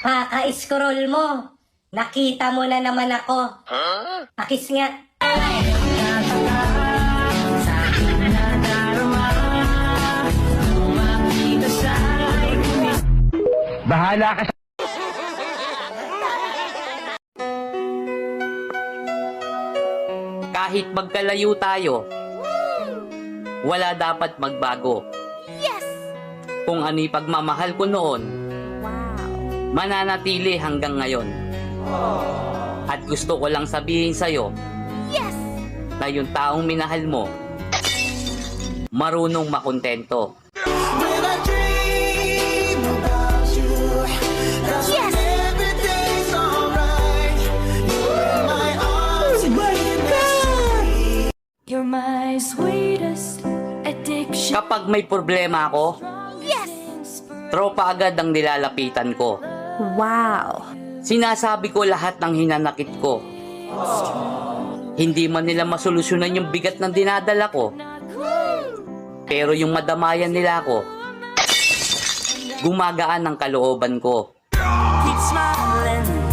Kaka-scroll mo. Nakita mo na naman ako. Pakis nga. Bahala ka sa... Kahit magkalayo tayo, wala dapat magbago. Yes! Kung ano'y pagmamahal ko noon, mananatili hanggang ngayon. At gusto ko lang sabihin sa'yo, Yes! na yung taong minahal mo, marunong makontento. Yes! You're my sweetest addiction. Kapag may problema ako, Yes! tropa agad ang nilalapitan ko. Wow! Sinasabi ko lahat ng hinanakit ko. Hindi man nila masolusyonan yung bigat ng dinadala ko. Pero yung madamayan nila ako, gumagaan ang kalooban ko. Keep smiling.